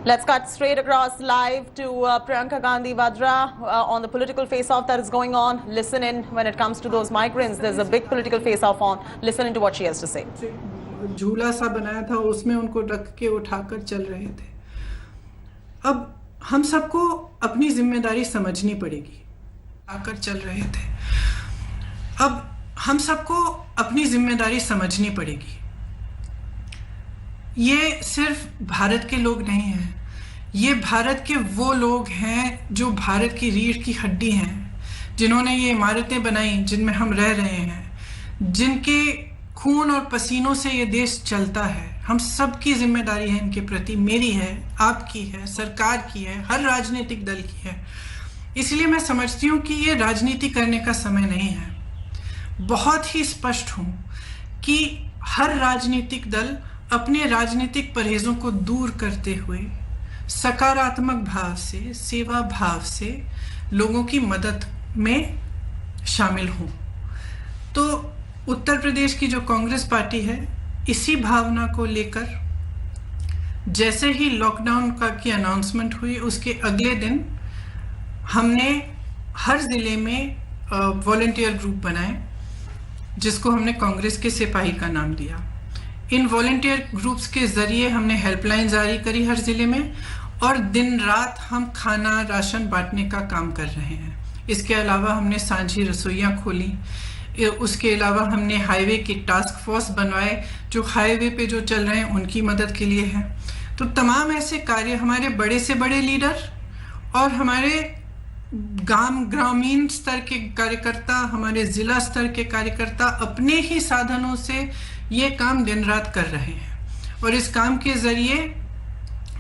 Let's cut straight across live to Priyanka Gandhi Vadra on the political face-off that is going on. Listen in when it comes to those migrants. There's a big political face-off on. Listen into what she has to say. झूला सा बनाया था, उसमें उनको रख के उठाकर चल रहे थे। अब हम सबको अपनी जिम्मेदारी समझनी पड़ेगी। आकर चल रहे थे। अब हम सबको अपनी जिम्मेदारी समझनी पड़ेगी। ये सिर्फ भारत के लोग नहीं हैं, ये भारत के वो लोग हैं जो भारत की रीढ़ की हड्डी हैं, जिन्होंने ये इमारतें बनाई जिनमें हम रह रहे हैं, जिनके खून और पसीनों से ये देश चलता है। हम सब की जिम्मेदारी है इनके प्रति, मेरी है, आपकी है, सरकार की है, हर राजनीतिक दल की है। इसलिए मैं समझती हूँ कि ये राजनीति करने का समय नहीं है। बहुत ही स्पष्ट हूँ कि हर राजनीतिक दल अपने राजनीतिक परहेजों को दूर करते हुए सकारात्मक भाव से, सेवा भाव से लोगों की मदद में शामिल हों। तो उत्तर प्रदेश की जो कांग्रेस पार्टी है, इसी भावना को लेकर जैसे ही लॉकडाउन की अनाउंसमेंट हुई, उसके अगले दिन हमने हर ज़िले में वॉलंटियर ग्रुप बनाए, जिसको हमने कांग्रेस के सिपाही का नाम दिया। इन वॉलंटियर ग्रुप्स के ज़रिए हमने हेल्पलाइन जारी करी हर ज़िले में, और दिन रात हम खाना राशन बांटने का काम कर रहे हैं। इसके अलावा हमने सांझी रसोइयाँ खोली। उसके अलावा हमने हाईवे की टास्क फोर्स बनवाए, जो हाईवे पे जो चल रहे हैं उनकी मदद के लिए है। तो तमाम ऐसे कार्य हमारे बड़े से बड़े लीडर और हमारे ग्रामीण स्तर के कार्यकर्ता, हमारे ज़िला स्तर के कार्यकर्ता अपने ही साधनों से ये काम दिन रात कर रहे हैं। और इस काम के ज़रिए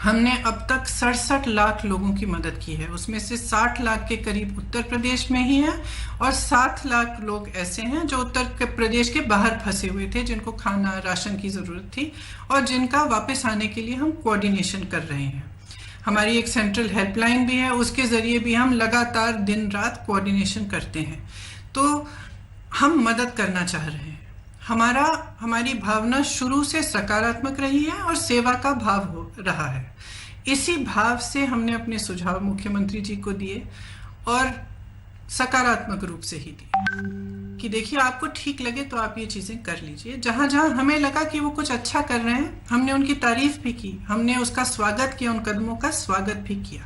हमने अब तक 67 लाख लोगों की मदद की है। उसमें से 60 लाख के करीब उत्तर प्रदेश में ही हैं, और 7 लाख लोग ऐसे हैं जो उत्तर प्रदेश के बाहर फंसे हुए थे, जिनको खाना राशन की ज़रूरत थी और जिनका वापस आने के लिए हम कोऑर्डिनेशन कर रहे हैं। हमारी एक सेंट्रल हेल्पलाइन भी है, उसके ज़रिए भी हम लगातार दिन रात कोऑर्डिनेशन करते हैं। तो हम मदद करना चाह रहे हैं। हमारी भावना शुरू से सकारात्मक रही है और सेवा का भाव हो रहा है। इसी भाव से हमने अपने सुझाव मुख्यमंत्री जी को दिए, और सकारात्मक रूप से ही दिए कि देखिए, आपको ठीक लगे तो आप ये चीज़ें कर लीजिए। जहाँ जहाँ हमें लगा कि वो कुछ अच्छा कर रहे हैं, हमने उनकी तारीफ भी की, हमने उसका स्वागत किया, उन कदमों का स्वागत भी किया।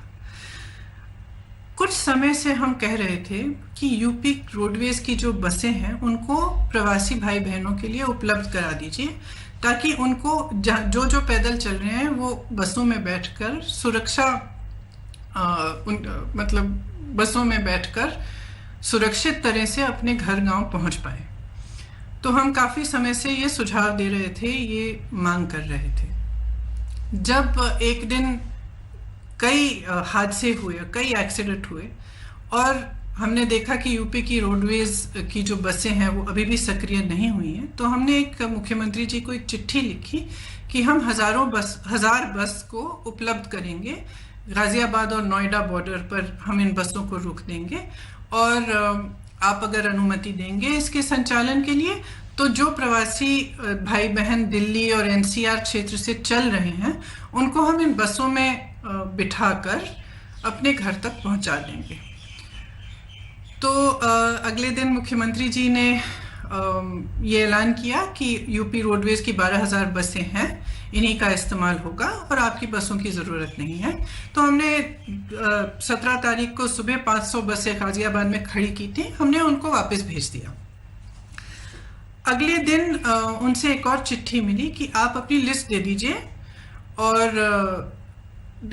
कुछ समय से हम कह रहे थे कि यूपी रोडवेज की जो बसें हैं उनको प्रवासी भाई बहनों के लिए उपलब्ध करा दीजिए, ताकि उनको जो पैदल चल रहे हैं वो बसों में बैठकर बसों में बैठकर सुरक्षित तरह से अपने घर गांव पहुंच पाए। तो हम काफ़ी समय से ये सुझाव दे रहे थे, ये मांग कर रहे थे। जब एक दिन कई हादसे हुए, कई एक्सीडेंट हुए, और हमने देखा कि यूपी की रोडवेज की जो बसें हैं वो अभी भी सक्रिय नहीं हुई हैं, तो हमने एक मुख्यमंत्री जी को एक चिट्ठी लिखी कि हम हजार बस को उपलब्ध करेंगे। गाज़ियाबाद और नोएडा बॉर्डर पर हम इन बसों को रोक देंगे, और आप अगर अनुमति देंगे इसके संचालन के लिए, तो जो प्रवासी भाई बहन दिल्ली और एनसीआर क्षेत्र से चल रहे हैं उनको हम इन बसों में बिठाकर अपने घर तक पहुंचा देंगे। तो अगले दिन मुख्यमंत्री जी ने ये ऐलान किया कि यूपी रोडवेज की 12,000 बसें हैं, इन्हीं का इस्तेमाल होगा और आपकी बसों की ज़रूरत नहीं है। तो हमने 17 तारीख को सुबह 500 बसें गाज़ियाबाद में खड़ी की थी, हमने उनको वापस भेज दिया। अगले दिन उनसे एक और चिट्ठी मिली कि आप अपनी लिस्ट दे दीजिए, और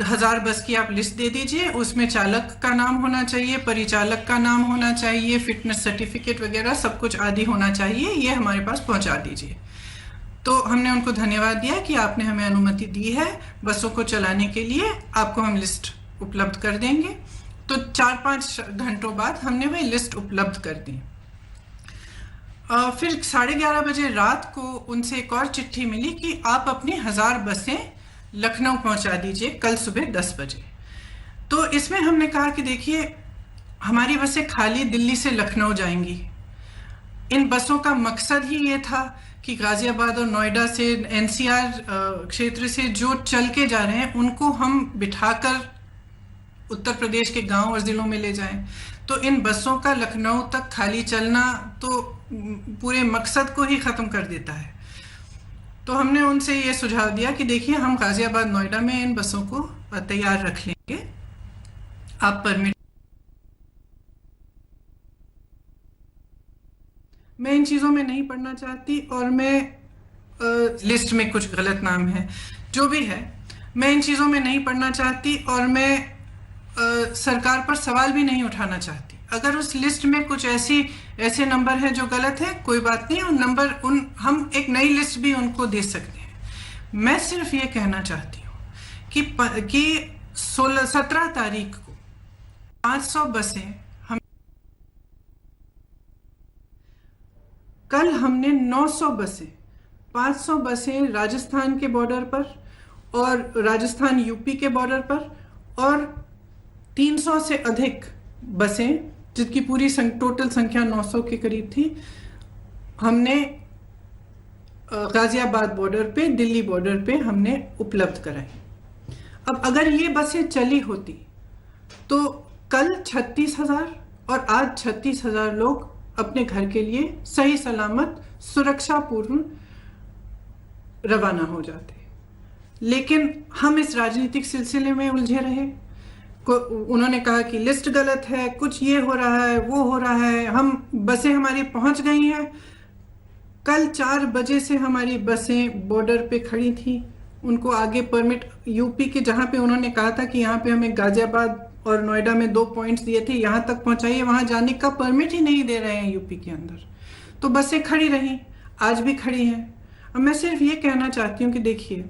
1000 बस की आप लिस्ट दे दीजिए। उसमें चालक का नाम होना चाहिए, परिचालक का नाम होना चाहिए, फिटनेस सर्टिफिकेट वगैरह सब कुछ आदि होना चाहिए, ये हमारे पास पहुंचा दीजिए। तो हमने उनको धन्यवाद दिया कि आपने हमें अनुमति दी है बसों को चलाने के लिए, आपको हम लिस्ट उपलब्ध कर देंगे। तो 4-5 घंटों बाद हमने वह लिस्ट उपलब्ध कर दी। फिर 11:30 बजे रात को उनसे एक और चिट्ठी मिली कि आप अपनी 1000 बसें लखनऊ पहुंचा दीजिए कल सुबह 10 बजे। तो इसमें हमने कहा कि देखिए, हमारी बसें खाली दिल्ली से लखनऊ जाएंगी। इन बसों का मकसद ही ये था कि गाजियाबाद और नोएडा से, एनसीआर क्षेत्र से जो चल के जा रहे हैं उनको हम बिठाकर उत्तर प्रदेश के गांव और ज़िलों में ले जाएं, तो इन बसों का लखनऊ तक खाली चलना तो पूरे मकसद को ही ख़त्म कर देता है। तो हमने उनसे ये सुझाव दिया कि देखिए, हम गाजियाबाद नोएडा में इन बसों को तैयार रख लेंगे, आप परमिट। मैं इन चीज़ों में नहीं पढ़ना चाहती, और मैं लिस्ट में कुछ गलत नाम है, जो भी है, मैं इन चीज़ों में नहीं पढ़ना चाहती, और मैं सरकार पर सवाल भी नहीं उठाना चाहती। अगर उस लिस्ट में कुछ ऐसे नंबर हैं जो गलत है, कोई बात नहीं, उन नंबर हम एक नई लिस्ट भी उनको दे सकते हैं। मैं सिर्फ ये कहना चाहती हूँ कि 17 तारीख को 500 बसें कल हमने 900 बसें, 500 बसें राजस्थान के बॉर्डर पर और राजस्थान यूपी के बॉर्डर पर, और 300 से अधिक बसें, जिसकी पूरी टोटल संख्या 900 के करीब थी, हमने गाजियाबाद बॉर्डर पे, दिल्ली बॉर्डर पे हमने उपलब्ध कराई। अब अगर ये बसें चली होती तो कल 36,000 और आज 36,000 लोग अपने घर के लिए सही सलामत सुरक्षापूर्ण रवाना हो जाते। लेकिन हम इस राजनीतिक सिलसिले में उलझे रहे। उन्होंने कहा कि लिस्ट गलत है, कुछ ये हो रहा है, वो हो रहा है, बसें हमारी पहुंच गई हैं। कल 4 बजे से हमारी बसें बॉर्डर पे खड़ी थी, उनको आगे परमिट, यूपी के जहाँ पे उन्होंने कहा था कि यहाँ पे हमें गाजियाबाद और नोएडा में 2 पॉइंट्स दिए थे, यहाँ तक पहुँचाइए, वहाँ जाने का परमिट ही नहीं दे रहे हैं यूपी के अंदर। तो बसें खड़ी रहीं, आज भी खड़ी हैं। अब मैं सिर्फ ये कहना चाहती हूँ कि देखिए,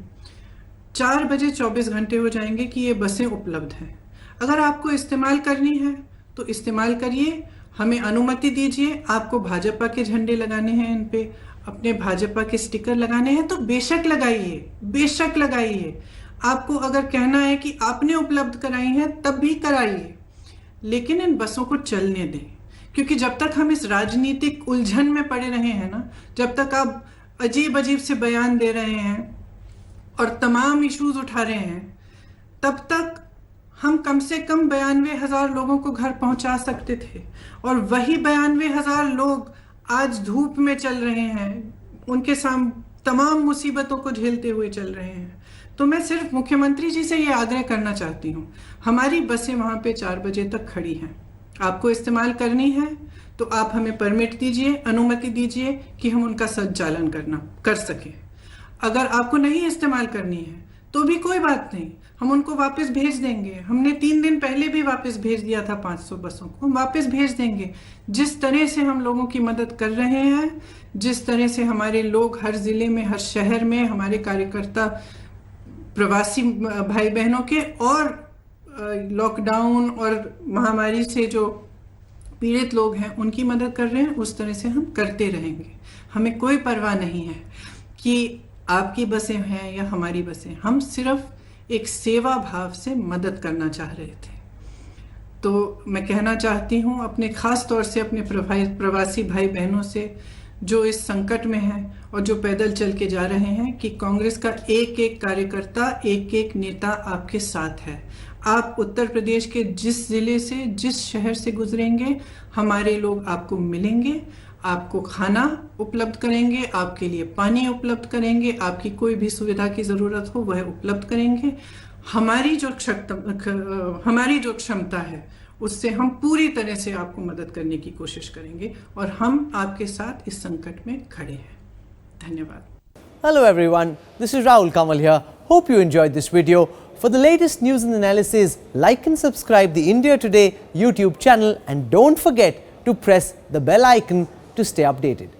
4 बजे 24 घंटे हो जाएंगे कि ये बसें उपलब्ध हैं। अगर आपको इस्तेमाल करनी है तो इस्तेमाल करिए, हमें अनुमति दीजिए। आपको भाजपा के झंडे लगाने हैं, इन पे अपने भाजपा के स्टिकर लगाने हैं तो बेशक लगाइए, बेशक लगाइए। आपको अगर कहना है कि आपने उपलब्ध कराई हैं तब भी कराइए, लेकिन इन बसों को चलने दें। क्योंकि जब तक हम इस राजनीतिक उलझन में पड़े रहे हैं ना, जब तक आप अजीब अजीब से बयान दे रहे हैं और तमाम इश्यूज उठा रहे हैं, तब तक हम कम से कम 92,000 लोगों को घर पहुंचा सकते थे, और वही 92,000 लोग आज धूप में चल रहे हैं, उनके सामने तमाम मुसीबतों को झेलते हुए चल रहे हैं। तो मैं सिर्फ मुख्यमंत्री जी से ये आग्रह करना चाहती हूँ, हमारी बसें वहाँ पे 4 बजे तक खड़ी हैं, आपको इस्तेमाल करनी है तो आप हमें परमिट दीजिए, अनुमति दीजिए कि हम उनका संचालन कर सकें। अगर आपको नहीं इस्तेमाल करनी है तो भी कोई बात नहीं, हम उनको वापस भेज देंगे। हमने 3 दिन पहले भी वापस भेज दिया था 500 बसों को, हम वापस भेज देंगे। जिस तरह से हम लोगों की मदद कर रहे हैं, जिस तरह से हमारे लोग हर ज़िले में, हर शहर में, हमारे कार्यकर्ता प्रवासी भाई बहनों के और लॉकडाउन और महामारी से जो पीड़ित लोग हैं उनकी मदद कर रहे हैं, उस तरह से हम करते रहेंगे। हमें कोई परवाह नहीं है कि आपकी बसें हैं या हमारी बसें, हम सिर्फ एक सेवा भाव से मदद करना चाह रहे थे। तो मैं कहना चाहती हूँ अपने ख़ास तौर से अपने प्रवासी भाई बहनों से जो इस संकट में हैं और जो पैदल चल के जा रहे हैं, कि कांग्रेस का एक एक कार्यकर्ता, एक एक नेता आपके साथ है। आप उत्तर प्रदेश के जिस ज़िले से, जिस शहर से गुजरेंगे, हमारे लोग आपको मिलेंगे, आपको खाना उपलब्ध करेंगे, आपके लिए पानी उपलब्ध करेंगे, आपकी कोई भी सुविधा की ज़रूरत हो वह उपलब्ध करेंगे। हमारी जो क्षमता है उससे हम पूरी तरह से आपको मदद करने की कोशिश करेंगे, और हम आपके साथ इस संकट में खड़े हैं। धन्यवाद। Hello everyone, this is Rahul Kamal here. Hope you enjoyed this video. For the latest news and analysis, like and subscribe the India Today YouTube channel, and don't forget to press the bell icon to stay updated.